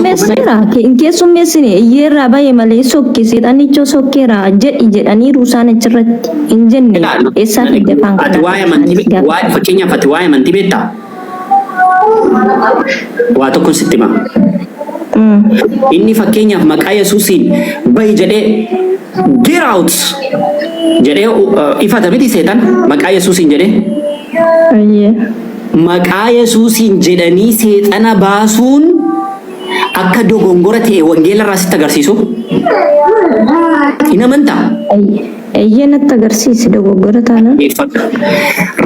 keessummeessira keessummeessine iyyeerraa baay'ee malee sokke seexanichoo sokkeera jedhi jedhanii ruusaan achirratti hin jenne eessaa fidde afaan ati waa'ee fakkeenyaaf ati waa'ee amantii beektaa? Waa tokkoon sitti hima. Inni fakkeenyaaf maqaa Yesuusiin bahi jedhee get out jedhee ifata miti seetan maqaa Yesuusiin jedhee. Maqaa Yesuusiin jedhanii seexana baasuun akka dogongora ta'e wangeela irraa sitti agarsiisu. Hin amantaa? Eeyyee natti agarsiisi dogongora taana.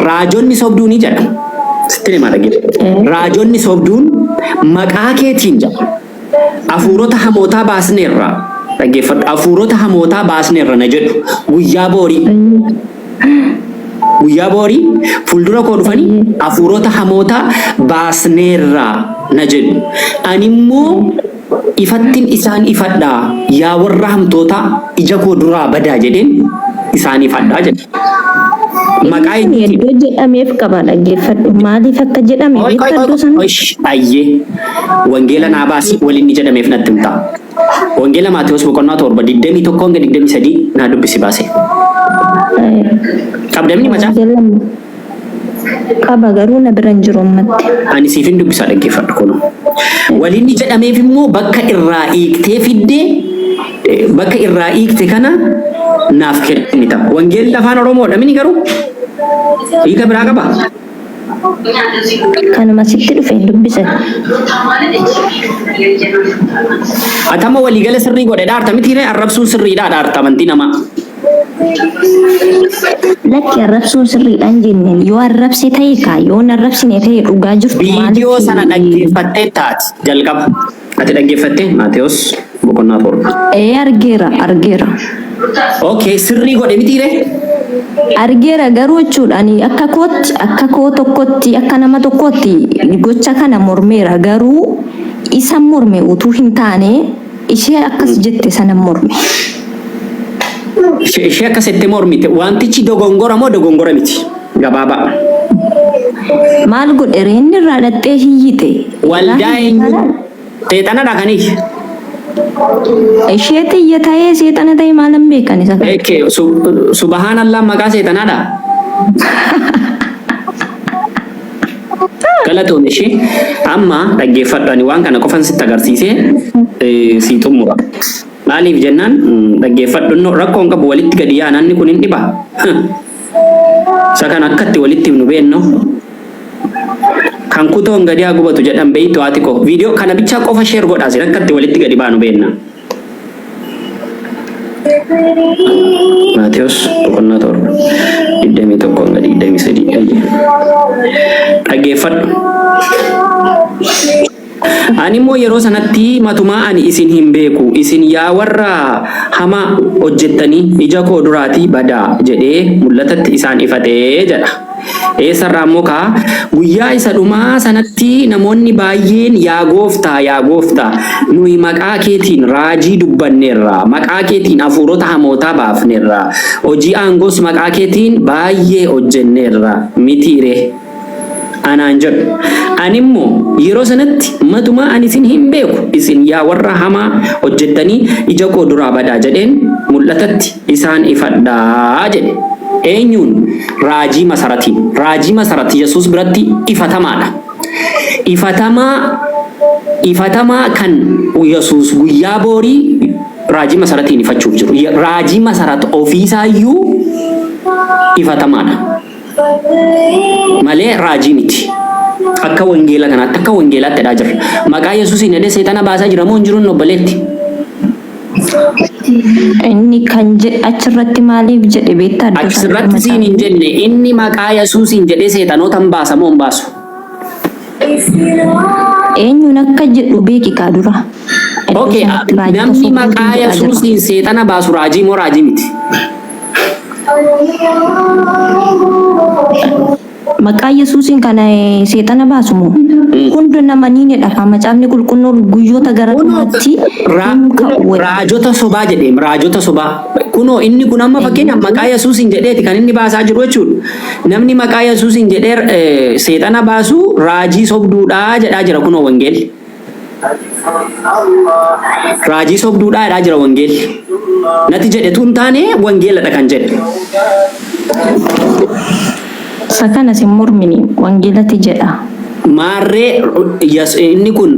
Raajonni sobduu ni jedha. Sitti himaa dhaggeeffadhu. Raajonni sobduun maqaa keetiin jedha. Hafuurota hamootaa baasneerra. Dhaggeeffadhu. Hafuurota hamootaa baasneerra na jedhu guyyaa boorii. Guyyaa boorii fuuldura koo dhufanii hafuurota hamootaa baasneerra na jedhu. Ani immoo ifattiin isaan ifadhaa yaa warra hamtootaa ija koo duraa badaa jedheen isaan ifadhaa jedha. Maqaa inni iddoo jedhameef qaba dhaggeeffadhu. Maaliif akka jedhame beektadhu sana? Ayyee wangeela naa baasi waliin jedhameef natti himtaa. Wangeela Maatewos boqonnaa 7:21-23 naa dubbisi baase. Qabdamni macaa? Qaba garuu na bira hin jiru ammatti. Ani siifin dubbisaa dhaggeeffadhu kun. Waliin jedhameef immoo bakka irraa hiiktee fiddee bakka irraa hiikte kana naaf kennita. Wangeelli afaan Oromoodha mini garuu hiika biraa qaba. Kanuma sitti dhufe hin dubbisan. Atama waliigala sirrii godhe dhaarta mitiiree arrabsuun sirriidhaa dhaarta amantii namaa. Lakki arrabsuun sirriidhaan jenneen yoo arrabse ta'e kaa yoo arrabsine ta'e dhugaa jirtu maaliif? Viidiyoo sana dhaggeeffattee taati jalqaba. Ati dhaggeeffattee Maatewos boqonnaa 7. Argeera. Okay, sirrii godhe mitiiree? Argeera garuu jechuudhaan akka koo tokkotti akka nama tokkotti gocha kana mormeera garuu isa morme utuu hin taane ishee akkas jette sana morme. Ishee akkas jette mormite wantichi dogongora moo dogongora miti? Gabaabaa. Maal godhe reenni irraa dhattee hiyyite? Waldaa eenyu? Seexanadha kaniif. Ishee xiyya ta'ee seexana ta'e maalan beekan isa kana? Subhanallah maqaa seexanaadha. Galatoon ishee amma dhaggeeffadhani waan kana qofan sitti agarsiisee si xumura. Maaliif jennaan dhaggeeffadhu rakkoon qabu walitti gadi yaananni kun hin dhiba. Isa kan akkatti walitti nu beenno. Kan kutoon gadi haa gubatu jedhan beeytu haati koo. Viidiyoo kana bichaa qofa sheer godhaa sin akkatti walitti gadi baanu beenna. Maatewos boqonnaa 7:21-23 dhaggeeffadhu. Ani immoo yeroo sanatti matumaa ani isin hin beeku isin yaa warra hamaa hojjettanii ija koo duraatii badaa jedhee mul'atatti isaan ifatee jedha. Eessarraa immoo kaa guyyaa isa dhumaa sanatti namoonni baay'een yaa gooftaa nuyi maqaa keetiin raajii dubbanneerra maqaa keetiin hafuurota hamootaa baafneerra hojii aangoos maqaa keetiin baay'ee hojjenneerra mitiire. Anaan jedhu ani immoo yeroo sanatti matumaa ani isin hin beeku isin yaa warra hamaa hojjettanii ija koo duraa badaa jedheen mul'atatti isaan ifadhaa jedhe. Eenyuun? Raajii masaratii Yesuus biratti ifatamaadha. Ifatamaa kan Yesuus guyyaa boorii raajii masaratiin ifachuuf jiru. Raajii masarata ofiisaayyuu ifatamaadha. Malee raajii miti. Akka wangeela kanaatti akka wangeelaatti dhaa jirra. Maqaa Yesuusiin jedhee seexana baasaa jira moo hin jiru obboleetti? Inni kan achirratti maaliif jedhe beektaa? Achirratti siin hin jenne inni maqaa Yesuusiin jedhee seexanoota hin baasa moo hin baasu? Eenyuun akka jedhu beeki kaa dura. Okay, namni maqaa Yesuusiin seexana baasu raajii moo raajii miti? Maqaa Yesuusiin kana seexana baasu moo? Hundi nama ni dhafa macaafni qulqulluun guyyoota gara dhumaatti raajota sobaa jedhee raajota sobaa kunoo inni kun amma fakkeenyaaf maqaa Yesuusiin jedheeti kan inni baasaa jiru jechuudha. Namni maqaa Yesuusiin jedhee seexana baasu raajii sobduudhaa jedhaa jira kunoo wangeelli. Raajii sobduudhaadhaa jira wangeelli. Nati jedhe tun taane wangeeladha kan jedhe. Sakana sin mormini wangeelati jedha. Maarree inni kun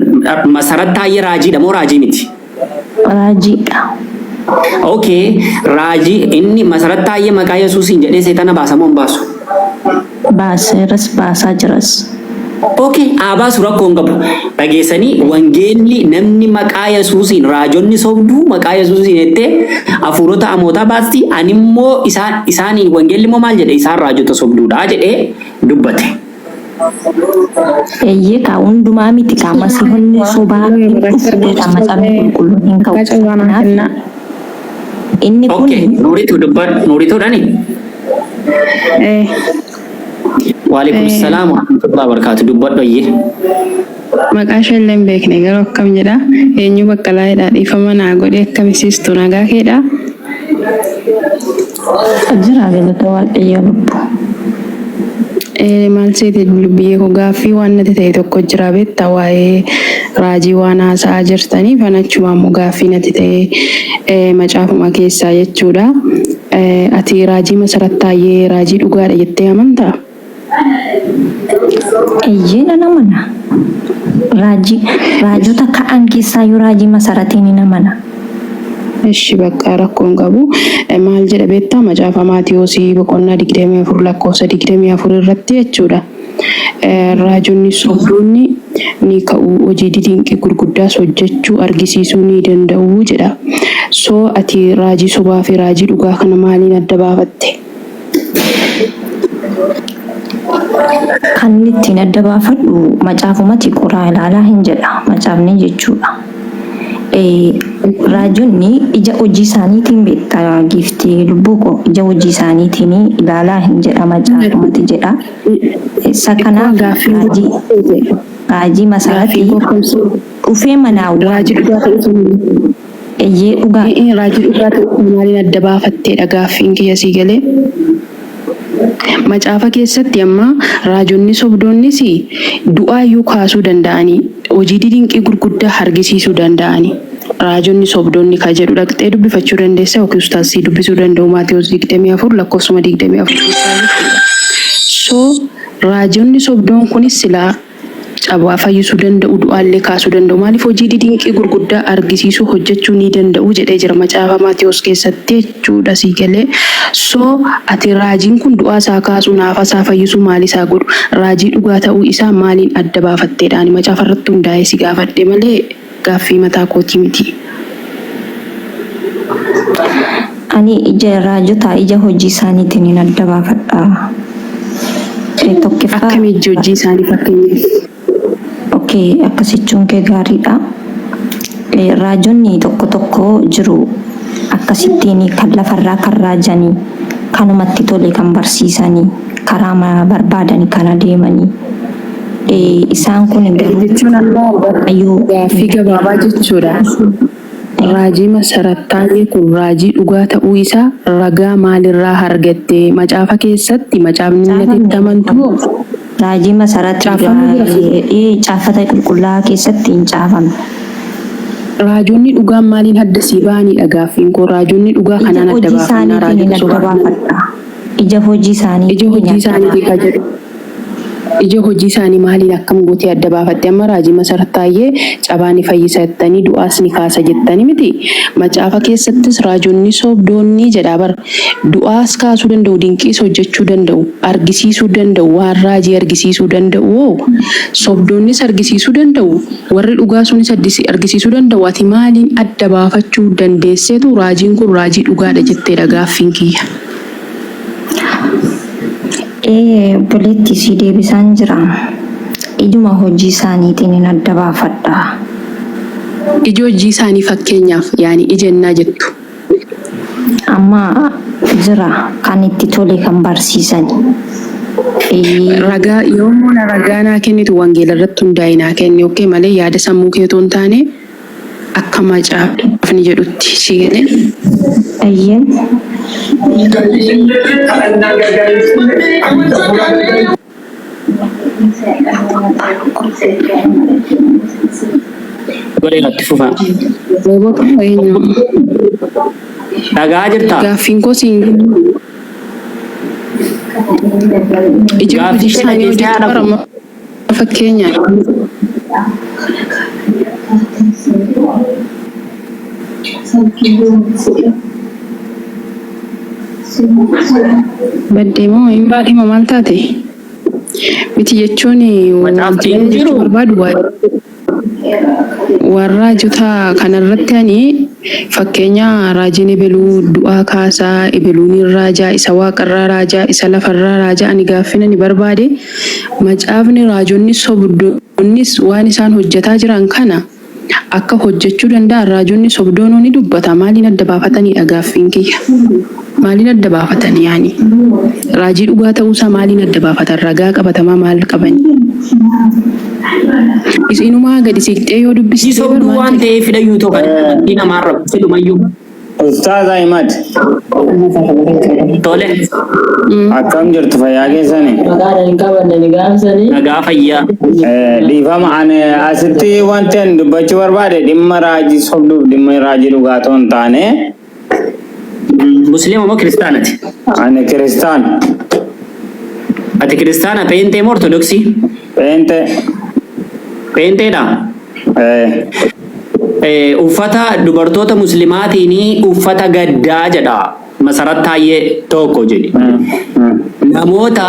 masarattaayyee raajiidha moo raajii miti? Raajiidha. Okay, raajii inni masarattaayyee maqaa Yesuusiin jedhee seetana baasa moo hin baasu? Baaseeras baasaa jiras. Okay, abaasu rakkoon qabu. Dhageessanii wangeelli namni maqaa Yesuusiin raajonni sobduu maqaa Yesuusiin jettee hafuurota amootaa baasti animmoo isaanii wangeelli moo maal jedhe isaan raajota sobduudha jedhee dubbate. Eeyyee kaa hundumaa miti kaa masiihonni sobaa uffateedha macaafni qulqulluun hin ka'u. Inni kun nuurituudhani. Waalaikum salaam warahmatullahi wabarakatuh. Dubbadhu ayyee. Maqaa ishee hin beekne garuu akkam jedha eenyu bakka laayidhaa dhiifama naa godhee akkamisiistu nagaa keedha. jira galata waaqayyo lubbu. Maal seete biyyee koo gaaffii waan nati ta'e tokko jira beektaa waa'ee raajii waan haasa'aa jirtanii fanachuma ammoo gaaffii nati ta'e macaafuma keessaa jechuudha. Ati raajii masarattaayyee raajii dhugaadha jettee amantaa? Eeyyee namana. Raajota ka'an keessaa yoo raajii masaratiin ni namana. Eshi bakka rakkoon qabu maal jedha beektaa macaafa Maatiyoosii boqonnaa 24 lakkoofsa 24 irratti jechuudha. Raajonni sobduuni ni ka'u hojii dinqii gurguddaas hojjechuu argisiisuu ni danda'u jedha. So ati raajii sobaa fi raajii dhugaa kana maaliin adda baafatte? Kan ittiin adda baafadhu macaafumatti qoraa ilaalaa hin jedha macaafni jechuudha. Raajonni ija hojii isaaniitiin beektaa giftii lubbuu koo ija hojii isaaniitiin ilaalaa hin jedha macaafumatti jedha. Isa kanaaf raajii masaratii dhufee manaa raajii dhugaa ta'uu eeyyee dhugaa raajii dhugaa ta'uu maaliin adda baafatteedha gaaffiin kiyya sii galee? Macaafa keessatti amma raajonni sobdoonnis du'aayyuu kaasuu danda'anii hojii dinqii gurguddaa argisiisuu danda'anii raajonni sobdoonni ka jedhu dhaqxee dubbifachuu dandeessa yookiin ustaasii dubbisuu danda'u Maatiyoos 24 lakkoofsuma 24. So raajonni sobdoon kunis silaa cabaa fayyisuu danda'u du'aallee kaasuu danda'u maaliif hojii dinqii gurguddaa argisiisuu hojjechuu ni danda'u jedhee jira macaafa Maatiyoos keessatti jechuudha sii galee. So ati raajiin kun du'aa isaa kaasuu naafa isaa fayyisuu maal isaa godhu raajii dhugaa ta'uu isaa maaliin adda baafatteedhaan macaafa irratti hundaa'ee si gaafadhe malee gaaffii mataa kootii miti. Ani ija raajota ija hojii isaaniitiin hin adda baafadha. Akkam ija hojii isaanii fakkeenyaaf? Okay, akkasichuun kee gaariidha. Raajonni tokko tokko jiru akkasittiin kan lafarraa kan raajanii kanumatti tole kan barsiisanii karaa barbaadanii kan adeemanii. Isaan kun jechuun ammoo gaaffii gabaabaa jechuudha. Raajii masarattaayyee kun raajii dhugaa ta'uu isaa ragaa maalirraa argatte? Macaafa keessatti macaafni natti amantu raajii masarattaayyee caafata qulqullaa'aa keessatti hin caafamne. Raajonni dhugaan maaliin adda sii ba'anii gaaffiin koo raajonni dhugaa kanaan adda baafannaa raajonni sobaa ija hojii isaanii ka jedhu ija hojii isaanii maaliin akkam gootee adda baafatte? Amma raajii masarattaayyee cabaa ni fayyisa jettanii du'aas ni kaasa jettanii miti. Macaafa keessattis raajonni sobdoonni jedhaa bar du'aas kaasuu danda'u dinqiis hojjechuu danda'u argisiisuu danda'u waan raajii argisiisuu danda'u sobdoonnis argisiisuu danda'u warri dhugaa sunis argisiisuu danda'u. Ati maaliin adda baafachuu dandeesseetu raajiin kun raajii dhugaadha jetteedha gaaffiin kiyya? Buleetti si deebisaan jira. Ijuma hojii isaaniitiin hin adda baafadha. Ija hojii isaanii fakkeenyaaf yaani ijennaa jettu. Amma jira kan itti tole kan barsiisani. Ragaa yommuu na ragaa naa kennitu wangeela irratti hundaa'e naa kenni okkee malee yaada sammuu keetoo hin taane akka macaafni jedhutti si galee. Ayyeen. Godhe irratti fufa. Roobota eenyu? Dhagaa jirta. Gaaffiin koo siin ija hojii isaanii hojjetu barama fakkeenyaa. Baddeemoo hin baadhima maal taate? Miti jechuun wanti jechuu barbaadu warra raajota kanarratti ani fakkeenya raajiin ebeluu du'aa kaasaa ebeluun raajaa isa waaqarraa raajaa isa lafarraa raajaa ani gaaffina ni barbaade macaafni raajonni sobdoonnis waan isaan hojjetaa jiran kana akka hojjechuu danda'an raajonni sobdoonoo ni dubbata maaliin adda baafatanii gaaffiin kiyya maaliin adda baafatanii yaani raajii dhugaa ta'uusaa maaliin adda baafatan ragaa qabatamaa maal qabani isinumaa gadi siqxee yoo dubbisee Sobduu waan ta'eef hidhayyuu ta'u kan namaarra fedhumayyuu. Ustaaz Ahmad. Tole. Akkam jirtu fayyaa keessanii? Nagaa fayyaa. Dhiifama ani asitti wanti ani dubbachuu barbaade dhimma raajii sobduuf dhimma raajii dhugaa ta'uu hin taane. Musliima moo kiristaanati? Ani kiristaan. Ati kiristaana peentee moo ortodoksii? Peente. Peenteedha. Uffata dubartoota muslimaatiin uffata gaddaa jedha masarat taayee tokko jedhi. Namoota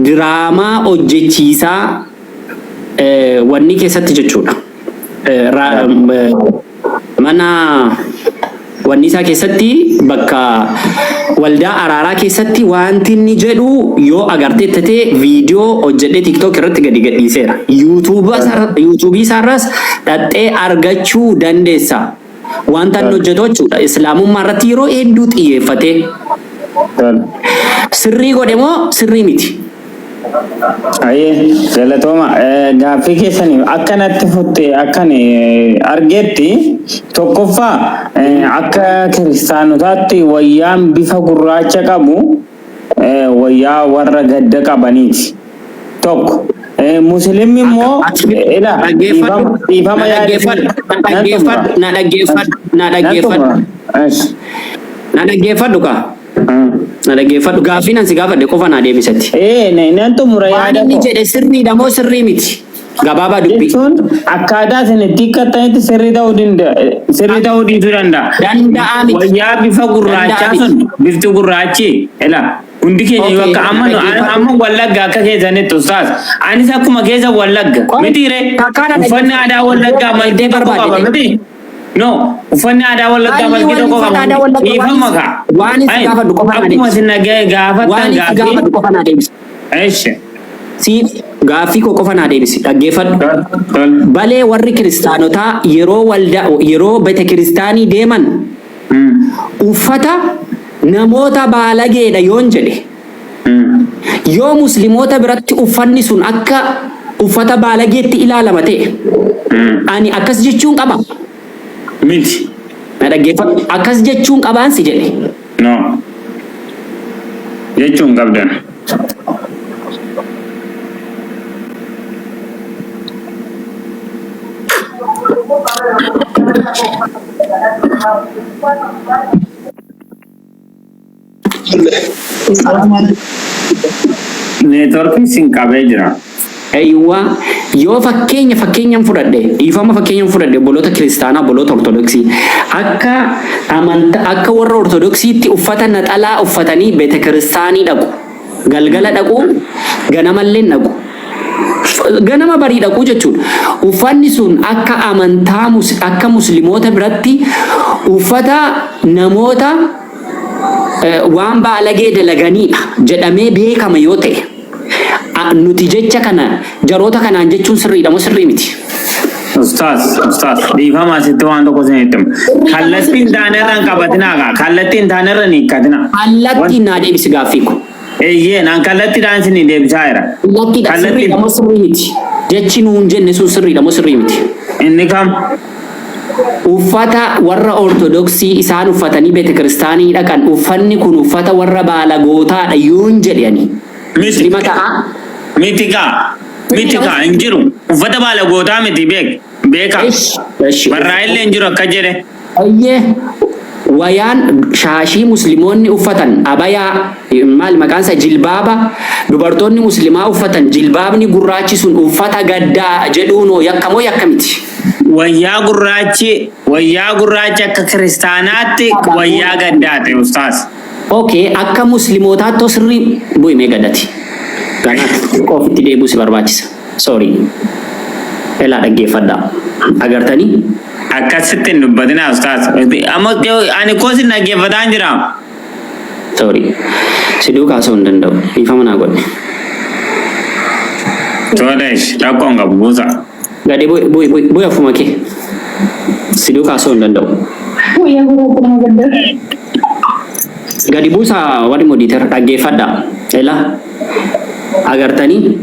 diraamaa hojjechiisaa wanni keessatti jechuudha. Mana wanni isaa keessatti bakka waldaa araaraa keessatti wanti inni jedhu yoo agarte ta'e viidiyoo hojjedhee TikTok irratti gadi gadhiiseera. YouTube isaarras dhattee argachuu dandeessa. Wanta inni hojjetu jechuudha. Islaamummaa irratti yeroo hedduu xiyyeeffate. Sirrii godhe moo sirrii miti? Ayyee galatooma gaaffii keessanii akkanatti futte akkan argetti tokkoffaa akka kiristaanotaatti wayyaan bifa gurraacha qabu wayyaa warra gadda qabaniiti tokko muslimmi immoo dhiifama na dhaggeeffadhu ka na dhaggeeffadhu gaaffii nan si gaafadhe qofa naa deebisatti. Nan xumura yaada inni jedhe sirriidha moo sirrii miti? Gabaabaa dubbii. Jechuun akkaataa isin itti hiikkatanitti sirrii ta'uu dhiisuu danda'a. Danda'a miti. Wayyaa bifa gurraachaa sun bifti gurraachi hundi keenya yoo akka amma wallagga akka keessanitti ustaas anis akkuma keessa wallagga mitiire uffanni aadaa wallaggaa maltee qaba miti. No, uffanni aadaa wallaggaa maltee tokko qaba. Dhiifama ka. Waan itti gaafadhu qofa naa akkuma isin gaafatan gaafii qofa naa deebisi. Si gaaffii koo qofa naa deebisi dhaggeeffadhu. Balee warri kiristaanotaa yeroo bete kiristaanii deeman uffata namoota baalageedha yoon jedhe. Yoo muslimoota biratti uffanni sun akka uffata baalageetti ilaalama ta'e ani akkas jechuun qaba. Miti. Na dhaggeeffadhu akkas jechuun qabaan si jedhe. No. Jechuun qabdan. Neetworkii sin qabee jira. Eeywa yoo fakkeenyaan fudhadhe dhiifama fakkeenyaan fudhadhe obboloota kiristaanaa obboloota ortodoksii akka warra ortodoksiitti uffata naxalaa uffatanii beete kiristaanii dhaqu galgala dhaqu ganamallee dhaqu ganama barii dhaqu jechuudha. Uffanni sun akka amantaa akka muslimoota biratti uffata namoota waan baalagee dalaganiidha jedhamee beekama yoo ta'e nuti jecha kana jaroota kanaan jechuun sirriidha moo sirrii miti? Ustaas dhiifama asitti waan tokko isin hittimu. Kallattiin taanerraan qabatinaa kaa kallattiin taanerra ni hiikkatina. Kallattiin naa deebisi gaaffii ko. Eeyyee naan kallattiidhaan isin deebisaa jira. Kallattiidha sirriidha moo sirrii miti? Jechi nuun jenne sun sirriidha moo sirrii miti? Inni kam? Uffata warra ortodoksii isaan uffatanii beete kiristaanii dhaqan uffanni kun uffata warra baalagootaadha yoon jedhani. Muslima ta'a. Miti kaa hin jiru uffata baalagootaa miti beeka. Barraa'illee hin jiru akka jedhe. Ayyee wayaan shaashii musliimoonni uffatan abayaa maal maqaan isaa jilbaaba dubartoonni muslimaa uffatan jilbaabni gurraachi sun uffata gaddaa jedhuunoo yakkamoo yakkamiti. Wayyaa gurraachi akka kiristaanaatti wayyaa gaddaate ustaas. Okay, akka muslimootaatti sirrii bu'imee gaddati. Kanaaf ofitti deebuu si barbaachisa. Sorry. Elaa dhaggeeffadhaa. Agartanii? Akkasitti hin dubbatinaa ustaas. Amma ani koosi dhaggeeffataa hin jiraa? Sorry. Si duukaa osoo hin danda'u. Dhiifama naa godhe. Tooleesh rakkoon qabu buusa. Gadi bu'i afuma kee. Si duukaa osoo hin danda'u. Gadi buusa warri modiitar dhaggeeffadhaa. Elaa agartanii?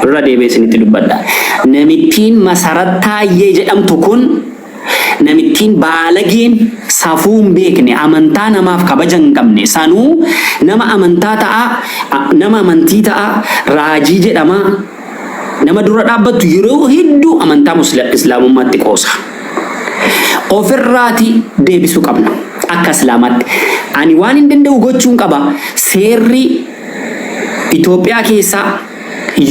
Irra deebee isinitti dubbadha. Namittiin masarattaayyee jedhamtu kun namittiin baalageen safuu hin beekne amantaa namaaf kabaja hin qabne sanuu nama amantaa ta'a nama amantii ta'a raajii jedhama nama dura dhaabbattu yeroo hedduu amantaa islaamummaatti qoosa. Ofirraati deebisuu qabna akka islaamaatti. Ani waan hin danda'u gochuun qaba seerri Itoophiyaa keessaa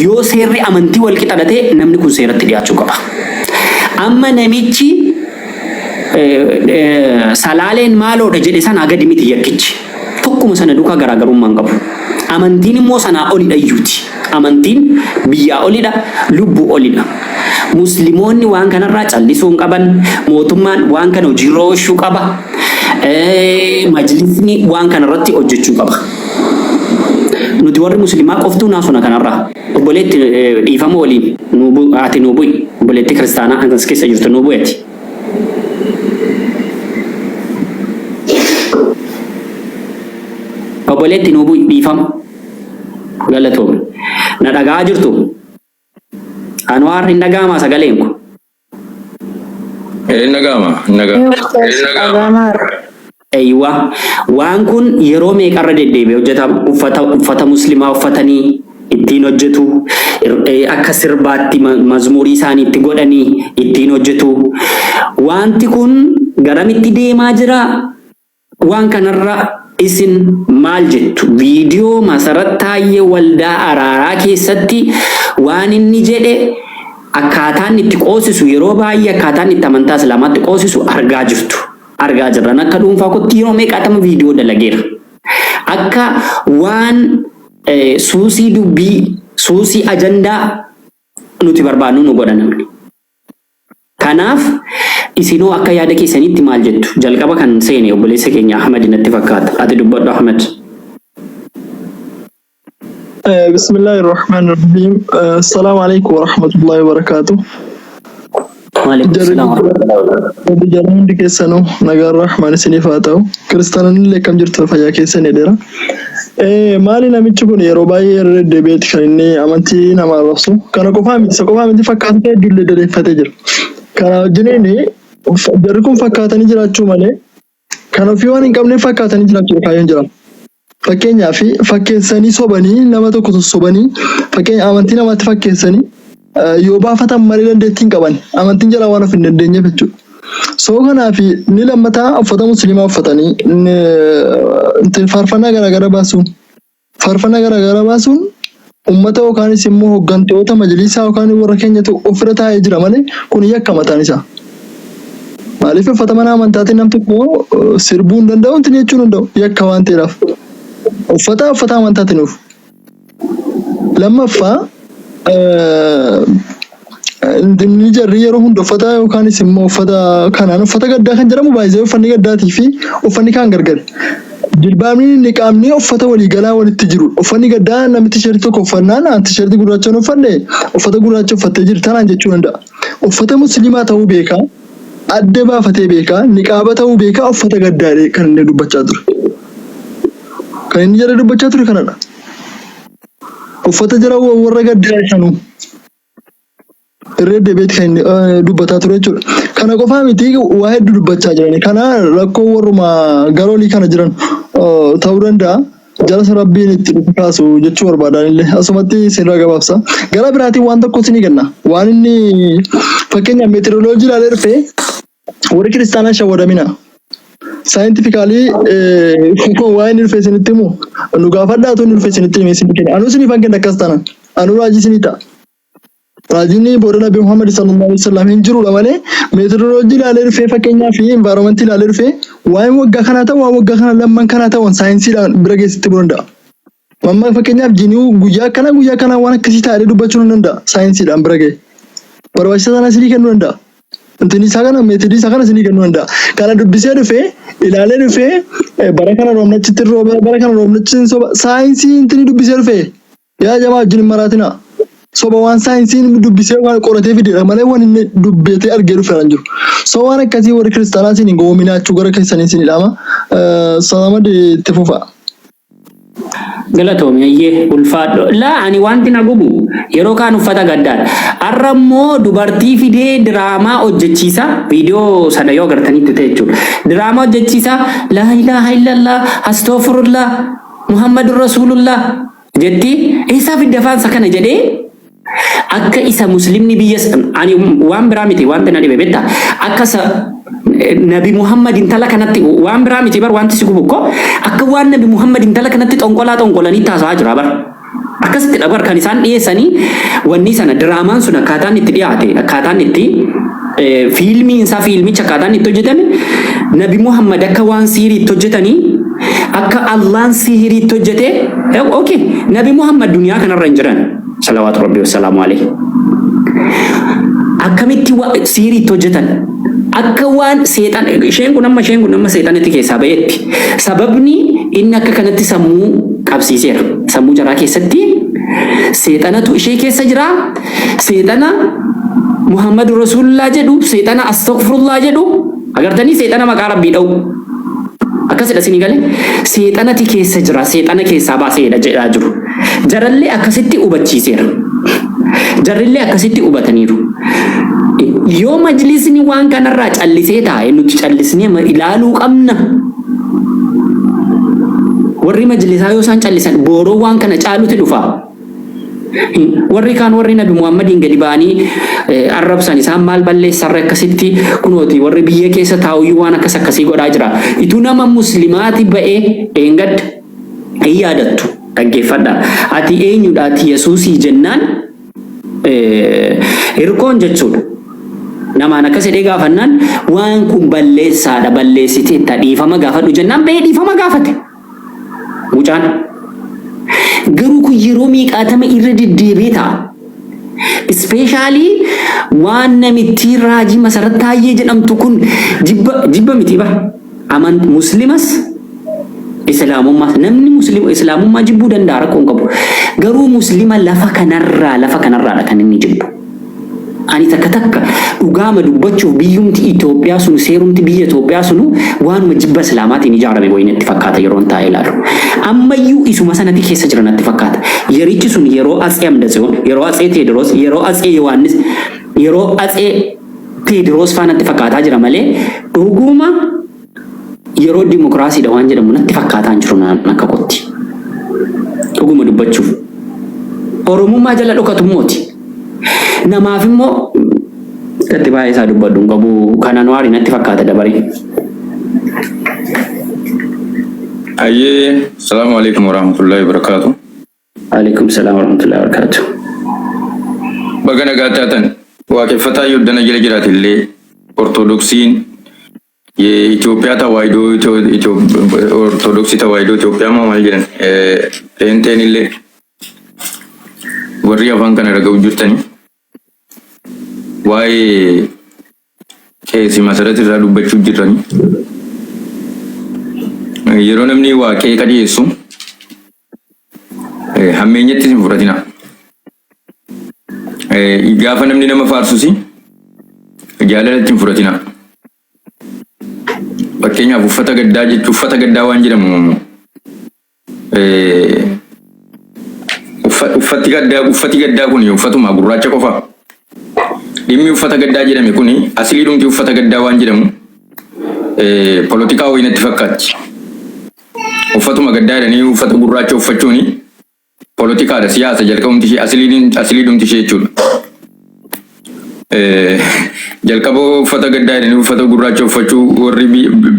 yoo seerri amantii wal qixadhate namni kun seeratti dhiyaachuu qaba. Amma namichi salaaleen maaloodha jedhe sana gadi miti yakkichi. Tokkuma sana duukaa garaagarummaa hin qabu. Amantiin immoo sanaa olidha iyyuuti. Amantiin biyyaa olidha, lubbuu olidha. Musliimoonni waan kanarraa callisuu hin qaban, mootummaan waan kana hojiirra oolchuu qaba. Majlisni waan kanarratti hojjechuu qaba. Nuti warri musliimaa qoftuu naasuna kanarraa obboleetti dhiifama waliin ati nuu bu'i obboleetti kiristaanaa as keessa jirtu nuu bu'eeti. Obboleetti nuu bu'i dhiifama galatoome na dhagaa jirtu Anwaar hin dhagaamaa sagaleen kun. Hin dhagaama. Eywa waan kun yeroo meeqarra deddeebi'ee hojjetama uffata muslimaa uffatanii ittiin hojjetu akka sirbaatti mazmuurii isaanii itti godhanii ittiin hojjetu wanti kun garamitti deemaa jira waan kanarra isin maal jettu viidiyoo masarattaayyee waldaa araaraa keessatti waan inni jedhe akkaataan itti qoosisu yeroo baay'ee akkaataan itti amantaa islaamaatti qoosisu argaa jirtu. Argaa jirran akka dhuunfaa kootti yeroo meeqaatama viidiyoo dalageera. Akka waan suusii dubbii suusii ajandaa nuti barbaannu nu godha namni. Kanaaf isinoo akka yaada keessanitti maal jettu? Jalqaba kan seene obboleessa keenya Ahmad natti fakkaata. Ati dubbadhu Ahmad. Bismillahirrahmanirrahim. Assalamu alaikum warahmatullahi wabarakatuh. Jalan di kesanu negara rahman sini fatau kristanan illee kam jirtu fayyaa keessan edera maali namichi kun yeroo baay'ee irra deebi'eet kan inni amantii nama arrabsu kana qofaa miti fakkaatee dulle daleeffatee jira kana wajjiniin jarri kun fakkaatanii jiraachuu malee kan ofii waan hin qabne fakkaatanii jiraachuu kaayyoon jira fakkeenyaaf fakkeessanii sobanii nama tokko sobanii fakkeenya amantii namaatti fakkeessanii yoo baafatan malee dandeettiin qaban amantiin jala waan of hin dandeenyeef jechuudha. Soo kanaaf ni lammataa uffata musliimaa uffatanii faarfannaa garaagaraa baasuun uummata yookaanis immoo hooggantoota majlisaa yookaan warra keenyatu ofirra taa'ee jira malee kun yakka mataan isaa. Maaliif uffata mana amantaatiin namni tokko sirbuu hin danda'u wanti jechuun hin danda'u yakka waan ta'eedhaaf. Uffata amantaatiin uuf. Lammaffaa inni jarri yeroo hunda uffata yookaanis immoo uffata kanaan uffata gaddaa kan jedhamu baay'ee uffanni gaddaatii fi uffanni kaan gargar. Jilbaabni niqaamni uffata waliigalaa walitti jiru. Uffanni gaddaa namni tisheertii tokko uffannaan aan tisheertii gurraacha hin uffanne uffata gurraacha uffattee jirti tanaan jechuu danda'a. Uffata musliimaa ta'uu beekaa, adda baafatee beekaa, niqaaba ta'uu beekaa uffata gaddaadhe kan inni dubbachaa ture. Kan inni jala dubbachaa ture kanadha. Uffata jala warra gaddaa shanuu. Irree deebi'eet kan inni dubbataa ture jechuudha. Kana qofaa miti waa hedduu dubbachaa jirani. Kana rakkoo warruma garoolii kana jiran ta'uu danda'a. jalas rabbiin itti kaasu jechuu barbaadan illee asumatti sirra gabaabsa. Gara biraatiin waan tokko isinii kenna. Waan inni fakkeenya meteoroloojii ilaalee dhufee warri kiristaanaa shawwadamina. Saayintifikaalii waan inni dhufee isinitti himu nu gaafadhaa otoo inni dhufee isinitti himee isinii kenna. Anuu isinii fakkeenya akkas taana. Anuu raajii isinii ta'a. Raajiin booda Nabii Muhammad sallallahu alaihi wasallam hin jirudha malee meteoroloojii ilaalee dhufee fakkeenyaa fi environmentii ilaalee dhufee waan waggaa kanaa ta'u waan waggaa kana lamman kanaa ta'u saayinsiidhaan bira geessitti bira danda'a. Mamma fakkeenyaaf jinii guyyaa kana waan akkasii taa'ee dubbachuu ni danda'a saayinsiidhaan bira ga'e. Barbaachisa sana isinii kennuu danda'a. Intinni isaa kana meetirii isaa kana isinii kennuu danda'a. Kana dubbisee dhufee ilaalee dhufee bara kana roobnachitti rooba bara kana roobnachitti soba saayinsii intinni dubbisee dhufee yaa jamaa wajjin hin maraatina. Soba waan saayinsiin dubbisee waan qoratee fidedha malee waan inni dubbatee argee dhufee jiru. So waan akkasii warri kiristaanaa isin hin goominaachuu gara keessanii isin hidhama. Salaamad itti fufa. Galatoomiyyee ulfaadho. Laa ani wanti na gubu yeroo kaan uffata gaddaadha. Har'a immoo dubartii fidee diraamaa hojjechiisa. Viidiyoo sana yoo agartanitti ta'e jechuudha. Diraamaa hojjechiisa. Laa ilaaha illallah astaghfirullah Muhammadur Rasulullah jetti isaa fidde afaansa kana jedhee akka isa muslimni biyya ani waan biraa miti wanta na dhibe betta akka Nabi Muhammad intala kanatti waan biraa miti bar wanti si gubu ko akka waan Nabi Muhammad intala kanatti xonqolanii taasisaa jira bar akkasitti dhabar kan isaan dhiyeessanii wanni sana diraamaan sun akkaataan itti dhiyaate akkaataan itti fiilmiin isaa fiilmicha akkaataan itti hojjetame Nabi Muhammad akka waan siirii itti hojjetanii akka Allaan siirii itti hojjete okay Nabi Muhammad duniyaa kanarra hin jiran salawatu rabbi wassalamu alayhi akkamitti siirii itti hojjetan akka waan seexan isheen kun amma seexanitti keessaa ba'etti sababni inni akka kanatti sammuu qabsiiseera sammuu jaraa keessatti seexanatu ishee keessa jira seexana Muhammad Rasulullah jedhu seexana astaghfirullah jedhu agartanii seexana maqaa rabbii dha'u akkasidha isinii galee seexanati keessa jira seexana keessaa baaseedha jedhaa jiru jarallee akkasitti hubachiiseera jarrillee akkasitti hubataniiru yoo majlisni waan kanarraa callisee taa'e nuti callisnee ilaaluu qabna warri majlisaa yoo isaan callisan booroo waan kana caalutti dhufa warri kaan warri Nabi Muhammadiin gadi ba'anii arrabsan isaan maal balleessarra akkasitti kunooti warri biyya keessa taa'uyyuu waan akkasii godhaa jira ituu nama muslimaati ba'ee eengadda hin yaadattu dhaggeeffadha ati eenyudha ati Yesuusii jennaan hirkoon jechuudha namaan akkas jedhee gaafannaan waan kun balleessaadha balleessiteetta dhiifama gaafadhu jennaan ba'ee dhiifama gaafate mucaan garuu kun yeroo miiqaatama irra deddeebi'ee ta'a. Ispeeshaalii waan namitti raajii Masarat Taayyee jedhamtu kun jibba miti bara. Muslimas islaamummaa namni islaamummaa jibbuu danda'a rakkoon qabu. Garuu muslima lafa kanarraadha kan inni jibbu. Ani takka dhugaama dubbachuuf biyyumti Itoophiyaa sun seerumti biyya Itoophiyaa sun waanuma jibba islaamaatiin ijaarame wayinatti fakkaata yeroo taa'ee ilaalu. Ammayyuu isuma sanatti keessa jiranatti fakkaata. Yerichi sun yeroo Atsee Amdatsioon, yeroo Atsee Teediroos, yeroo Atsee Yohaannis, yeroo Atsee Teediroos faanatti fakkaataa jira malee dhuguma yeroo dimokiraasiidha waan jedhamu natti fakkaataa hin jiru akka kotti. Dhuguma dubbachuuf. Oromummaa jala dhokatu mooti. Namaaf immoo gatti baay'ee isaa dubbadhu hin qabu kanaan waarii natti fakkaata dabaree. Ayyee, assalamu alaikum warahmatullahi wabarakatuh. Alaikum salam warahmatullahi wabarakatuh. Baga nagaa taatan waaqeffataa yoo dana jira jiraatillee ortodoksiin የኢትዮጵያ ተዋሕዶ ኦርቶዶክስ ተዋሕዶ ኢትዮጵያ ማል ጀን ቴንቴንሌ ወሪ አፋን ከነ ረገው ጅርተኒ ዋይ ኬሲ መሰረት ራዱበቹ ጅረኒ የሮ ነምኒ ዋቄ ቀዲሱ ሀሜኘት ሲንፉረቲና ኢጋፈ ነምኒ ነመ ፋርሱሲ ጃለለት ሲንፉረቲና Fakkeenyaaf uffata gaddaa jechuun uffata gaddaa waan jedhamu uffati gaddaa kun uffatuma gurraacha qofa. Dhimmi uffata gaddaa jedhame kun asilii dhumti uffata gaddaa waan jedhamu poolitikaa wayinatti fakkaatti. uffatuma gaddaa jedhanii uffata gurraacha uffachuuni poolitikaadha siyaasa jalqabumti ishee asiliidhumti ishee jechuudha. Jalqaba uffata gaddaa jedhanii uffata gurraacha uffachuu warri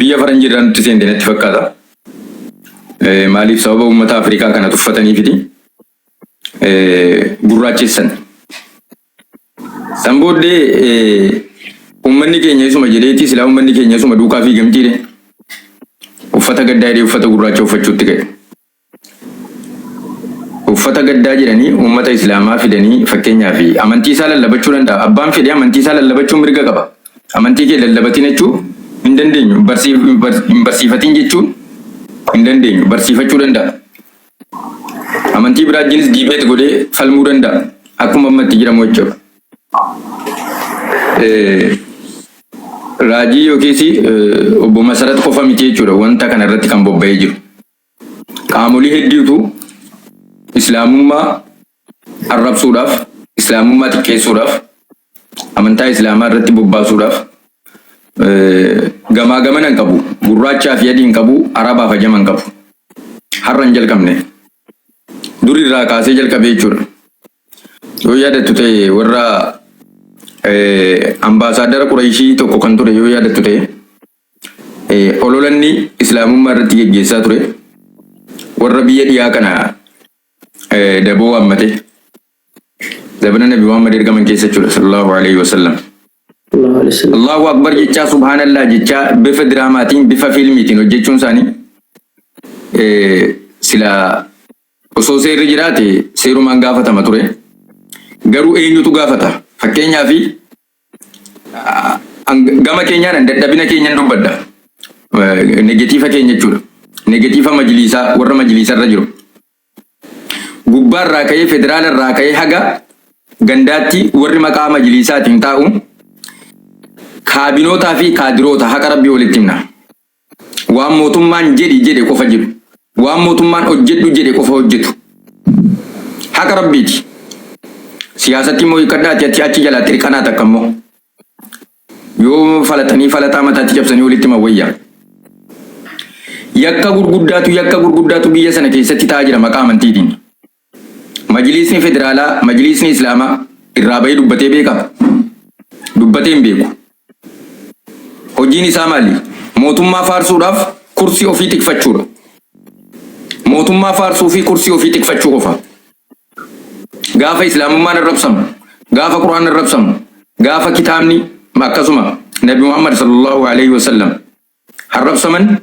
biyya faranjii irraa nutti seente natti fakkaata. Maaliif sababa uummata Afrikaa kana uffataniifiti gurraachessan. San booddee uummanni keenya isuma jedheeti silaa uummanni keenya isuma duukaa fi gamtiidhe uffata gaddaa jedhee uffata gurraacha uffachuutti ga'e. Uffata gaddaa jedhanii uummata islaamaa fidanii fakkeenyaaf amantii isaa lallabachuu danda'a. Abbaan fedhee amantii isaa lallabachuu mirga qaba. Amantii kee lallabatiin jechuun hin dandeenyu. Hin barsiifatiin jechuun hin dandeenyu. Barsiifachuu danda'a. Amantii biraajinis diibeet godhee falmuu danda'a. Akkuma ammatti jedhamu jechuudha. Raajii yookiis obbo Masarat qofa miti jechuudha wanta kana irratti kan bobba'ee jiru. Qaamolee hedduutu islaamummaa arrabsuudhaaf, islaamummaa xiqqeessuudhaaf, amantaa islaamaa irratti bobbaasuudhaaf gamaa gamana hin qabu, gurraachaa fi adii hin qabu, arabaaf ajama hin qabu. Har'a hin jalqabne. Dur irraa kaasee jalqabee jechuudha. Yoo yaadattu ta'e warra ambaasaadara Qurayshii tokko kan ture yoo yaadattu ta'e ololanni islaamummaa irratti geggeessaa ture. Warra biyya dhiyaa kana daboo hammate zabana nabi Muhammad ergaman keessa jechuudha sallallahu alaihi wasallam. Allahu akbar jechaa subhanallah jechaa bifa diraamaatiin bifa fiilmiitiin hojjechuun isaanii sila osoo seerri jiraate seerumaan gaafatama ture. Garuu eenyutu gaafata? Fakkeenyaaf gama keenyaan dadhabina keenyan dubbadda. Negatiifa keenya jechuudha. Negatiifa majlisaa warra majlisaa irra jiru. Gubbaa irraa ka'ee federaala irraa ka'ee haga gandaatti warri maqaa majlisaatiin taa'u kaabinootaa fi kaadiroota haqa rabbii walitti himna. Waan mootummaan jedhe qofa jedhu. Waan mootummaan hojjedhu jedhe qofa hojjetu. Haqa rabbiiti. Siyaasatti immoo hiikadhaati achi jalaatti hirkanaa takka immoo. Yoo falatanii falataa mataatti cabsanii walitti mawwayyaa. Yakka gurguddaatu biyya sana keessatti ta'aa jira maqaa amantiitiin. Majlisni federaalaa, majlisni islaamaa irraa bahee dubbatee beeka. Dubbatee hin beeku. Hojiin isaa maali? Mootummaa faarsuudhaaf kursii ofii tikfachuudha. Mootummaa faarsuu fi kursii ofii tikfachuu qofa. Gaafa islaamummaan arrabsamu, gaafa quraan arrabsamu, gaafa kitaabni akkasuma Nabi Muhammad sallallahu alaihi wasallam arrabsaman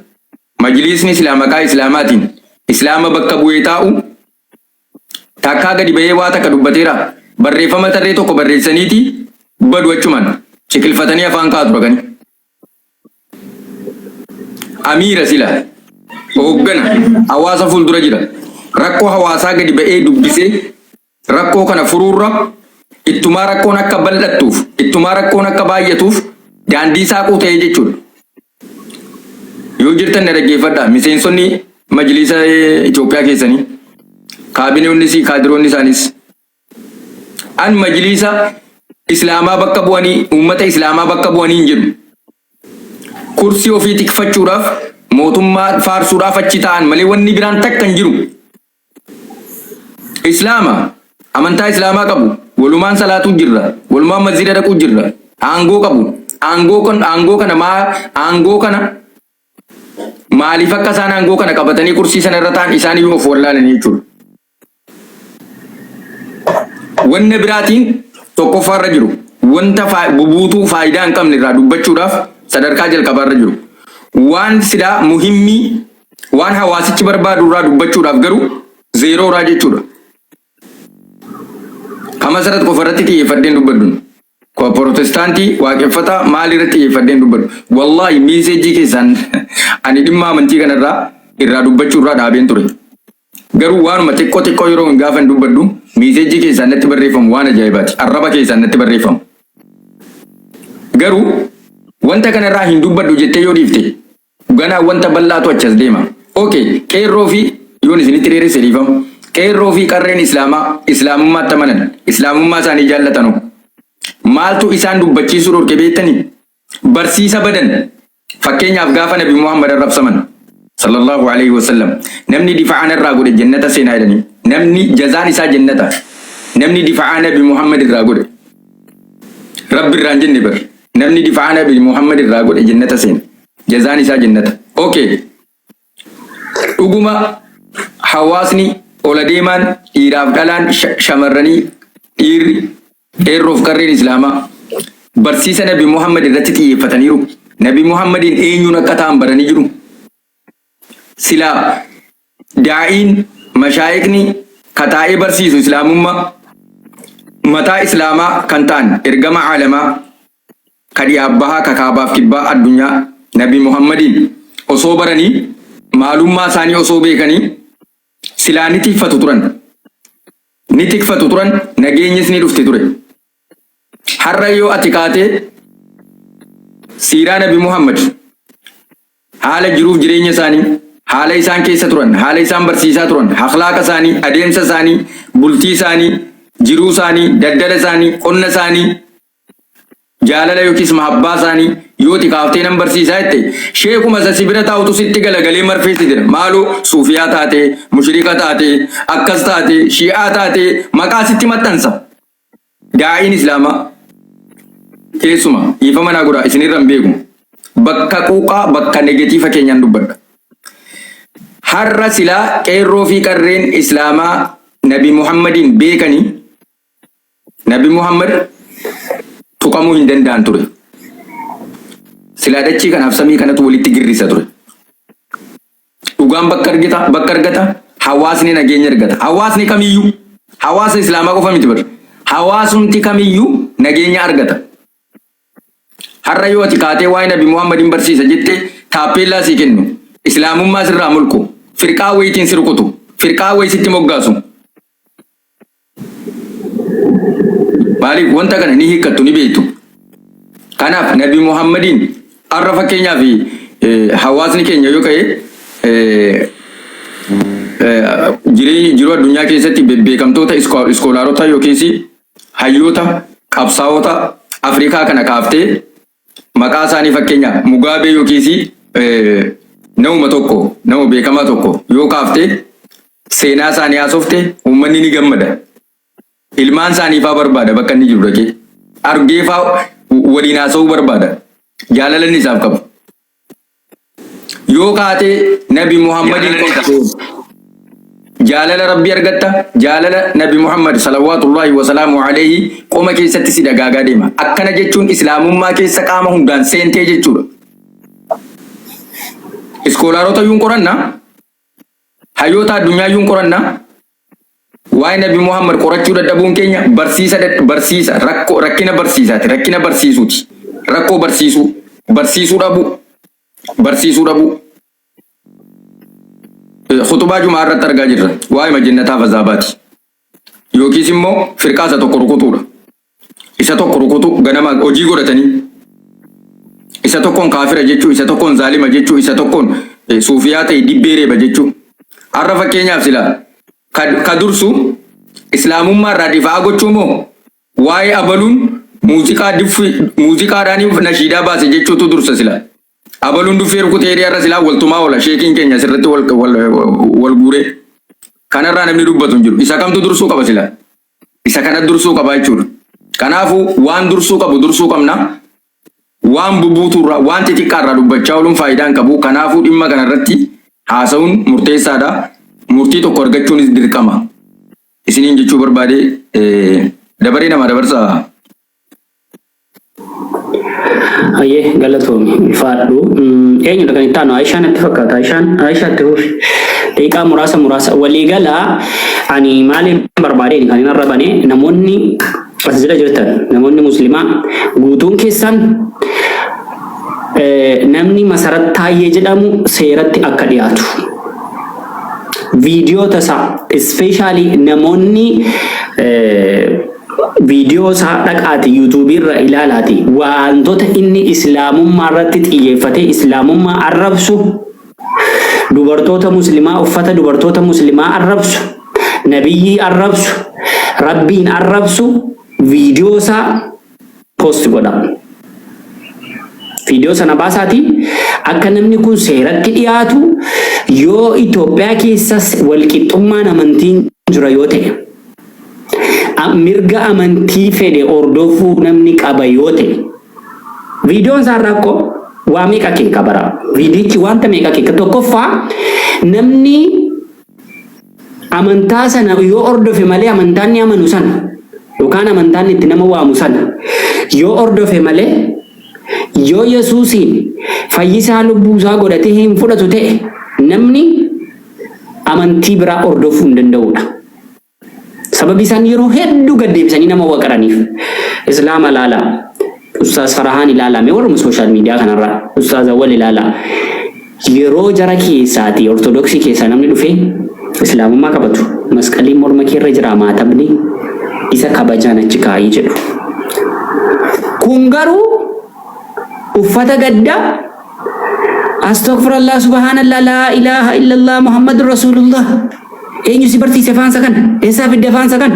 majlisni islaamaa islaamaatiin islaama bakka bu'ee taa'u takkaa gadi bahee waa takka dubbateera barreeffama tarree tokko barreessaniiti badu achumaan cikilfatanii afaan kaa'atu dhaqanii. Amiira sila hooggana hawaasa fuuldura jira. Rakkoo hawaasaa gadi bahee dubbisee rakkoo kana furuurra ittumaa rakkoon akka bal'attuuf ittumaa rakkoon akka baay'atuuf daandii saaquu ta'ee jechuudha. Yoo jirtan na dhaggeeffadhaa miseensonni majlisa Itoophiyaa keessanii kaabinoonni fi kaadiroonni isaanis an majlisa islaamaa bakka bu'anii uummata islaamaa bakka bu'anii hin jedhu. Kursii ofii tikfachuudhaaf mootummaa faarsuudhaaf achi ta'an malee wanni biraan takka hin jiru. Islaama amantaa islaamaa qabu walumaan salaatuu jirra walumaan masjida dhaquu jirra aangoo qabu aangoo kana maaliif akka isaan aangoo kana qabatanii kursii sana irra ta'an isaanii yoo of wallaalanii jechuudha. Wanna biraatiin tokkoffaarra jiru wanta bubuutuu faayidaa hin qabne irraa dubbachuudhaaf sadarkaa jalqabaarra jiru. Waan sidaa muhimmii waan hawaasichi barbaadu irraa dubbachuudhaaf garuu zeerooraa jechuudha. Kama sarat qofa irratti xiyyeeffadheen dubbaddu. Ko protestaantii waaqeffataa maal irratti xiyyeeffadheen dubbaddu. Wallahi miiseejii keessaan ani dhimma amantii kanarraa irraa dubbachuu irraa dhaabeen ture. Garuu waanuma xiqqoo yeroo hin gaafa dubbaddu miiseejii keessaan natti barreeffamu waan ajaa'ibaati. Arraba keessaan natti barreeffamu. Garuu wanta kanarraa hin dubbaddu jettee yoo dhiifte ganaa wanta bal'aatu achas deema. Okay, qeerroo fi yoon isinitti dheeresse dhiifamu. Qeerroo fi qarreen islaamummaatti amanan islaamummaa isaanii jaallatanu maaltu isaan dubbachiisuu dhorke beektanii barsiisa badan fakkeenyaaf gaafa Nabi Muhammad arrabsaman sallallahu alaihi wasallam namni difa'ana irraa godhe jannata seenaa jedhanii namni jazaan isaa jannata namni difa'ana bi Muhammad irraa godhe rabbi irraan jenne bar namni difa'ana bi Muhammad irraa godhe jannata seena jazaan isaa jannata okay dhuguma hawaasni ola deemaan dhiiraaf dhalaan shamarranii dhiirri eerroof qarreen islaamaa barsiisa nabi Muhammad irratti xiyyeeffataniiru nabi Muhammadin eenyuun akka ta'an baranii jiru sila daa'iin mashaayikni kataa'ee barsiisu islaamummaa mataa islaamaa kan ta'an ergama caalamaa kadhiyaabbahaa kakaabaaf kibbaa addunyaa nabi Muhammadin osoo baranii maalummaa isaanii osoo beekanii silaa ni tikfatu turan nageenyis ni dhufte ture har'a yoo ati kaatee siiraa nabi Muhammad haala jiruuf jireenya isaanii haala isaan keessa turan haala isaan barsiisaa turan akhlaaqa isaanii adeemsa isaanii bultii isaanii jiruu isaanii daddala isaanii qonna isaanii jaalala yookiis mahabbaa isaanii yoo tikaaftee nan barsiisaa jette sheekuma isa sibira taa'utu sitti galagalee marfeetti jira maaloo suufiyaa taate mushrika taate akkas taate shi'aa taate maqaa sitti maxxansa daa'iin islaamaa keessuma ifa manaa godhaa isinirra hin beeku bakka quuqaa bakka negatiifa keenyaan dubbadha har'a silaa qeerroo fi qarreen islaamaa nabi Muhammadin beekanii nabi Muhammad tuqamuu hin danda'an ture silaa dachii kanaaf samii kanatu walitti girrisa ture dhugaan bakka argata hawaasni nageenya argata hawaasni kamiyyuu hawaasa islaamaa qofa miti bar hawaasumti kamiyyuu nageenya argata har'a yoo ati kaatee waa'ee nabi Muhammadin barsiisa jettee taappeellaa sii kennu islaamummaa sirraa mulqu firqaa wayitiin si rukutu firqaa wayii sitti moggaasu maaliif wanta kana ni hiikkattu ni beektu kanaaf nabi Muhammadin har'a fakkeenyaaf hawaasni keenya yoo ka'e jiruu addunyaa keessatti beekamtoota iskoolaarota yookiis hayyoota qabsaa'ota Afrikaa kana kaaftee maqaa isaanii fakkeenyaaf Mugaabee yookiis nama tokko nama beekamaa tokko yoo kaaftee seenaa isaanii haasofte uummanni ni gammada ilmaan isaanii faa barbaada bakka inni jiru dhaqee argee faa waliin haasa'uu barbaada jaalala isaaf qabu yoo kaatee nabi Muhammadin jaalala rabbi argatta jaalala nabi Muhammad salawwaatullahi wa salaamu alayhi qoma keessatti si dagaagaa deema akkana jechuun islaamummaa keessa qaama hundaan seentee jechuudha iskoolaarota yuun qoranna hayyoota addunyaa yuun qoranna waa'ee nabi Muhammad qorachuu dadhabuun keenya barsiisa rakkina barsiisaati rakkina barsiisuuti rakkoo barsiisuu dhabu khutubaa jumaa irratti argaa jirra waa'ee majjannataa fazaabaati yookiis immoo firqaa isa tokko rukutuudha isa tokko rukutu ganama hojii godhatanii isa tokkoon kaafira jechuu isa tokkoon zaalima jechuu isa tokkoon suufiyaa ta'e dibbee reeba jechuu har'a fakkeenyaaf silaa ka dursu islaamummaa irraa difaa gochuu moo waa'ee abaluun muuziqaadhaan nashiidaa baase jechuutu dursa silaa abaluun duffee rukutee irra silaa waltumaa oola sheekiin keenya sirratti wal guuree kanarraa namni dubbatu hin jiru isa kamtu dursuu qaba silaa isa kana dursuu qaba jechuudha kanaafuu waan dursuu qabu dursuu qabna waan bubuuturraa waan xixiqqaarraa dubbachaa ooluun faayidaa hin qabu kanaafuu dhimma kanarratti haasa'uun murteessaadha murtii tokko argachuunis dirqama isiniin jechuu barbaade dabaree nama dabarsaa. Aye galatoomi ulfaadhu eenyudha kan itti aanu Aishaan itti fakkaata Aishaa itti hufi deeqaa muraasa waliigalaa ani maaliin barbaadeen kan hin arrabane namoonni as jira jirtan namoonni muslimaa guutuun keessan namni Masarat Taayyee jedhamu seeratti akka dhiyaatu viidiyoota isaa especially namoonni viidiyoo isaa dhaqaati yuutuubii irra ilaalaati wantoota inni islaamummaa irratti xiyyeeffatee islaamummaa arrabsu dubartoota muslimaa uffata dubartoota muslimaa arrabsu nabiyyii arrabsu rabbiin arrabsu viidiyoo isaa post godha viidiyoo sana baasaati akka namni kun seeratti dhiyaatu Yoo Itoophiyaa keessas walqixxummaan amantiin jira yoo ta'e, mirga amantii fedhe ordofuu namni qaba yoo ta'e, viidiyoon isaa rakkoo waa meeqa kee qabara. Viidiyichi wanta meeqa kee tokkoffaa namni amantaa sana yoo ordofe malee amantaan ni amanu sana yookaan amantaan itti nama waamu sana yoo ordofe malee yoo Yesuusiin fayyisaa lubbuusaa godhatee hin fudhatu ta'e namni amantii biraa ordofuu hin danda'udha. Sababii isaan yeroo hedduu gaddeebisanii nama waqaraniif. Islaama ilaalaa. Ustaaz Farahaan ilaalaa. Mee warra sooshaal miidiyaa kanarraa Ustaaz Awwal ilaalaa. Yeroo jara keessaati ortodoksii keessaa namni dhufee islaamummaa qabatu. Masqaliin morma keerra jira maatabni isa kabajaan achi kaayii jedhu. Kun garuu uffata gaddaa astaghfirullah subhanallah la ilaha illallah muhammadur rasulullah eenyu si barsiise faansa kan eessaa fidde faansa kan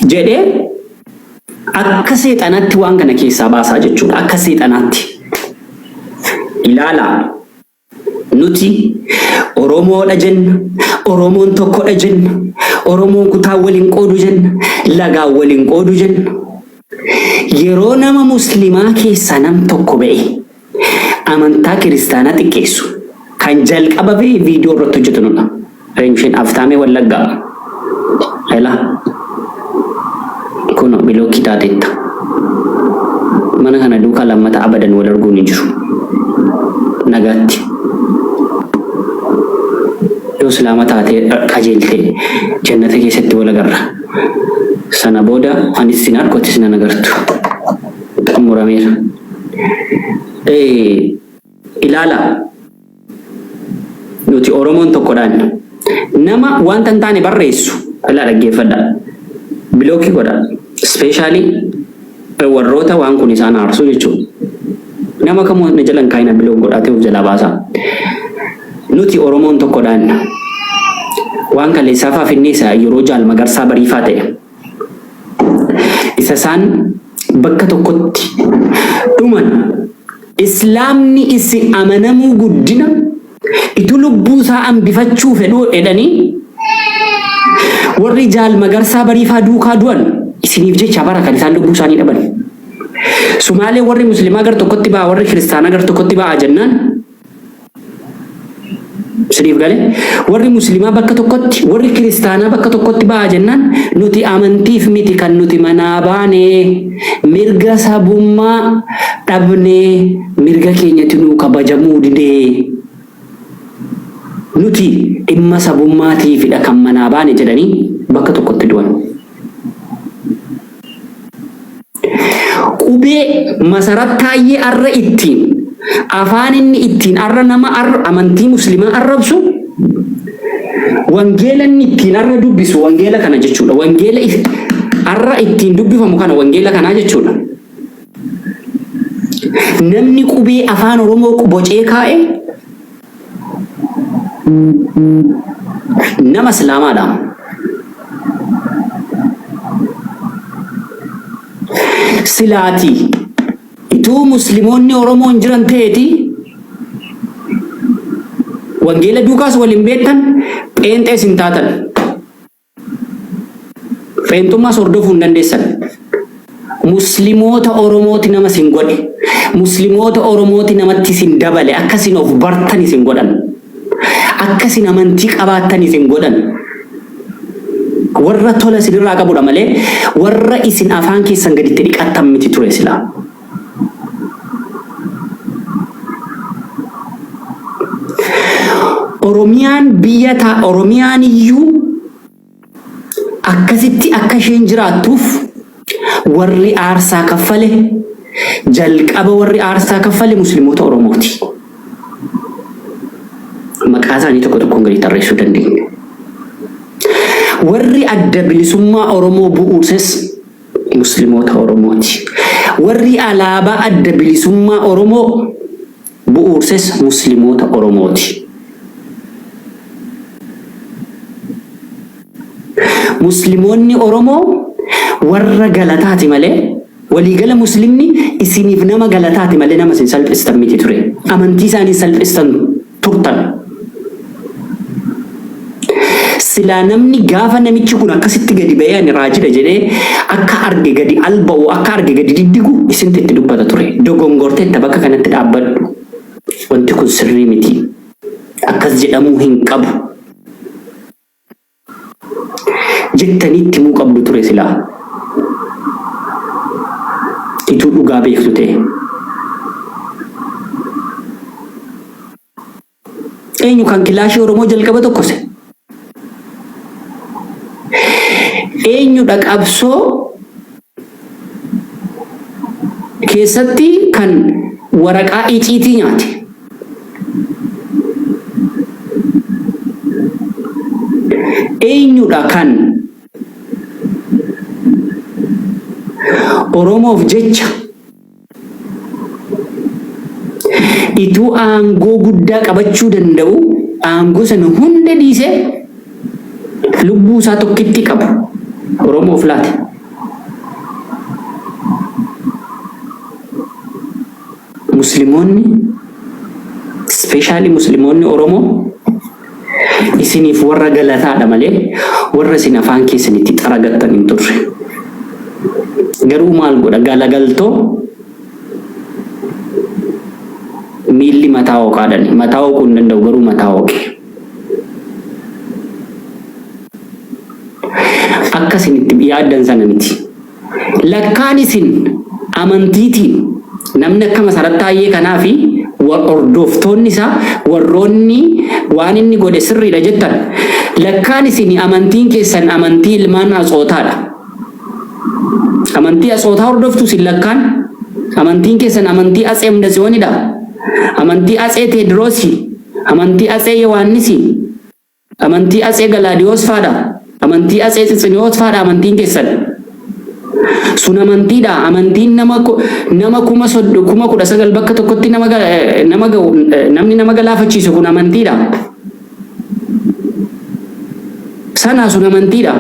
jedhee akka seexanatti waan kana keessaa baasaa jechuudha. Akka seexanatti ilaalaa nuti Oromoodha jenna, Oromoon tokkodha jenna, Oromoon kutaa waliin qoodu jenna, lagaa waliin qoodu jenna. Yeroo nama muslimaa keessaa nam tokko ba'e amantaa kiristaanaa xiqqeessu kan jalqaba ba'e viidiyoo irratti hojjetanudha. Reensheen aftaamee wallaggaa elaa kun bilookii taateetta mana kana duukaa lammata abadan wal arguun hin jiru nagaatti. Yoo islaama taatee qajeeltee jannata keessatti wal agarra. Sana booda anis sin argotti sin agartu xumurameera. Ilaala nuti Oromoon tokkodhaan nama wanta hin taane barreessu ilaa dhaggeeffadha bilookii godha. Ispeeshaalii warroota waan kun isaan aarsu jechuudha. Nama kamuu na jalan kaayina bilook godhatee of jalaa baasaa. Nuti Oromoon tokkodhaan waan kaleessaa faafinneessa yeroo jaal magarsaa bariifaa ta'e isa isaan bakka tokkotti dhuman islaamni isin amanamuu guddina itu lubbuu isaa hambifachuu fedhuu jedhanii warri jaal magarsaa bariifaa duukaa du'an isiniif jecha bara kan isaan lubbuu isaanii dhaban. Sumaalee warri muslimaa gar tokkotti ba'a warri kiristaanaa gar tokkotti ba'a jennaan siniif gale warri muslimaa bakka tokkotti warri kiristaanaa bakka tokkotti ba'a jennaan nuti amantiif miti kan nuti manaa baane mirga sabummaa dhabnee mirga keenyatti nuu kabajamuu didee nuti dhimma sabummaatiifidha kan manaa baane jedhanii bakka tokkotti du'an. Qubee masarattaayyee arra ittiin afaan inni ittiin arra nama arra amantii muslimaa arrabsu wangeela inni ittiin arra dubbisu wangeela kana jechuudha. Wangeela arra ittiin dubbifamu kana wangeela kanaa jechuudha. Namni qubee afaan Oromoo bocee kaa'e nama islaamaadha. Silaati ituu muslimoonni Oromoon jiran ta'eeti wangeela duukaas waliin beektan pheenxees hin taatan. Pheenxummaas hordofuu hin dandeessan. Muslimoota Oromooti nama sin godhe. Muslimoota Oromooti namatti sin dabale akkasin of bartan isin godhan. Akkasin amantii qabaattan isin godhan. Warra tola isinirraa qabudha malee warra isin afaan keessan gaditti dhiqattan miti ture silaa. Oromiyaan biyya Oromiyaan iyyuu akkasitti akka isheen jiraattuuf warri aarsaa kaffale jalqaba warri aarsaa kaffale musliimoota Oromooti. Maqaa isaanii tokko tokkoon gadi tarreessuu dandeenya. Warri adda bilisummaa Oromoo bu'uurses musliimoota Oromooti. Warri alaabaa adda bilisummaa Oromoo bu'uurses musliimoota Oromooti. Muslimoonni Oromoo warra galataati malee Waliigala muslimni isiniif nama galataati malee nama isin salphistan miti ture. Amantii isaanii salphistan turtan. Silaa namni gaafa namichi kun akkasitti gadi ba'ee ani raajida jedhee akka arge gadi alba'u akka arge gadi diddigu isinti itti dubbata ture. Dogongorteetta bakka kanatti dhaabbadhu. Wanti kun sirrii miti. Akkas jedhamuu hin qabu. Jettanii itti himuu qabdu ture silaa. Ituu dhugaa beektu ta'e. Eenyu kan kilaashii Oromoo jalqaba tokkose? Eenyudha qabsoo keessatti kan waraqaa iciitii nyaate? Eenyudha kan Oromoof jecha ituu aangoo guddaa qabachuu danda'u aangoo sana hunda dhiisee lubbuu isaa tokkitti qabu Oromoof laate. Musliimoonni specially Musliimoonni Oromoo isiniif warra galataadha malee warra isin afaan keessanitti xaragattan hin turre. Garuu maal godha galagaltoo miilli mataa hooqaadhani. Mataa hooquu hin danda'u garuu mataa hooqe. Akka isinitti yaaddan sana miti. Lakkaan isin amantiitiin namni akka Masarat Taayyee kanaa fi hordoftoonni isaa warroonni waan inni godhe sirriidha jettan lakkaan isin amantiin keessan amantii ilmaan Atsootaadha. Amantii Atsootaa hordoftu sin lakkaan amantiin keessan amantii Atsee Mdatsiyoonidha. Amantii Atsee Teediroosii, amantii Atsee Yohaannisi, amantii Atsee Galaadiyoos faadha, amantii Atsee Tsitsiniyoos faadha amantiin keessan. Sun amantiidha. Amantiin nama 19,000 bakka tokkotti namni nama galaafachiisu kun amantiidha. Sana sun amantiidha.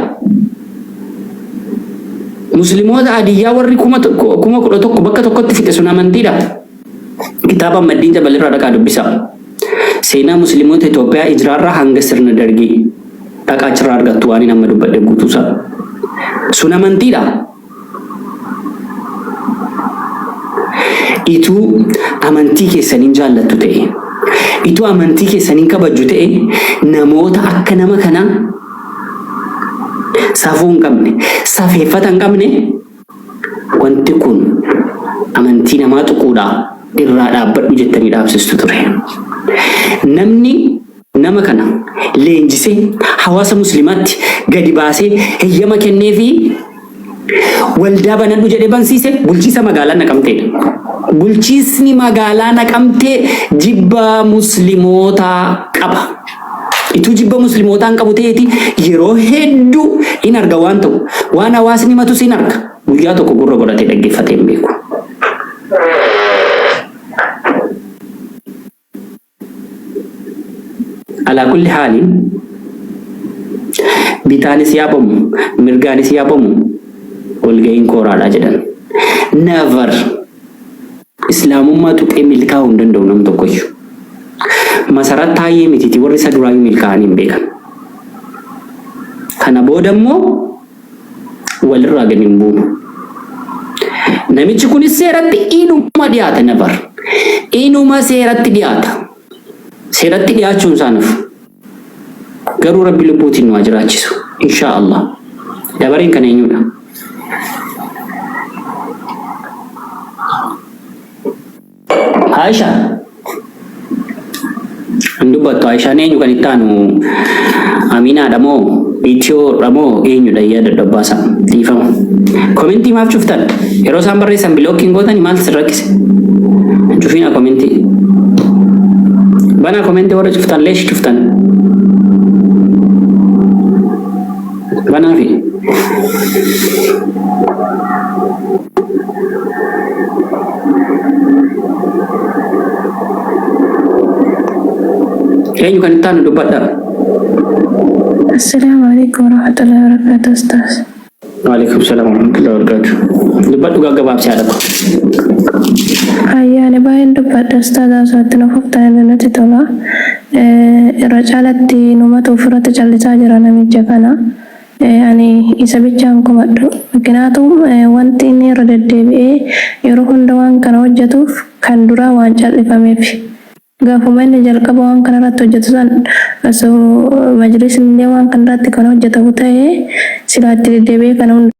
Musliimoota adiyyaa warri 11,000 bakka tokkotti fixe sun amantiidha. Kitaaba Maddiin Jabalirraa dhaqaa dubbisa. Seenaa Musliimoota Itoophiyaa Ijraarraa hanga sirna Dargii dhaqaa achirraa argattu waan nama dubbadhe guutuusaa. Sun amantiidha. Ituu amantii keessaniin jaallattu ta'e, ituu amantii keessaniin kabajju ta'e, namoota akka nama kanaa safuu hin qabne, safeeffata hin qabne, wanti kun amantii namaa tuquudhaa irraa dhaabbadhu jettanii dhaabsistu ture. Namni nama kana leenjisee hawaasa muslimaatti gadi baasee heyyama kennee fi waldaa banadhu jedhee bansiise bulchiisa magaalaa Naqamteedha. Bulchiisni magaalaa Naqamtee jibba muslimootaa qaba. Ituu jibba muslimootaan qabu ta'eeti yeroo hedduu in arga waan ta'u waan hawaasni matus in arga. Guyyaa tokko gurra godhatee dhaggeeffatee hin beeku. Alaa kulli haaliin bitaanis yaabamu mirgaanis yaabamu walga'iin kooraadhaa jedhan. Never islaamummaa tuqee milkaa'uu hin danda'u nam tokkoyyuu. Masarat Taayyee mitiiti warri isa duraayyuu milkaa'anii hin beekan. Kana booda immoo walirraa gadi hin buunu. Namichi kunis seeratti inuma dhiyaata never. Inuma seeratti dhiyaata. Seeratti dhiyaachuun isaaniif garuu Rabbi lubbuutiin nu haa jiraachisu. Inshaa Allah. Dabareen kan eenyudha? Aisha. Dubbattu Aishaan eenyu kan itti aanu Aminaadha moo Itiyoodha moo eenyudha yaada dabbaasa dhiifama. Komentii maaf cuftan? Yeroo isaan barreessan bilookiin gootan maal sirrakkise? Cufina komentii. Bana komentii warra cuftan leesh cuftan. Banaa fi eenyu kan itti aanu dubbadha. Assalamualaikum warahmatullahi wabarakatuh Ustaz. Waalaikumsalam warahmatullahi wabarakatuh. Dubbadhu gaggabaabsi haadha ko. Ayyaani baay'een dubbadha ustaadhaa osootti na fuftan natti tola. Irra caalatti numatu ofirratti callisaa jira namicha kana. Ani isa bichaan kumadhu. Kanaafuu wanti inni irra deddeebi'ee yeroo hunda waan kana hojjetuuf kan duraa waan callifameef. Gaafuma inni jalqaba waan kana irratti hojjetu san osoo majlisni waan kana irratti kan hojjetamu ta'ee silaatti deddeebi'ee kana hunda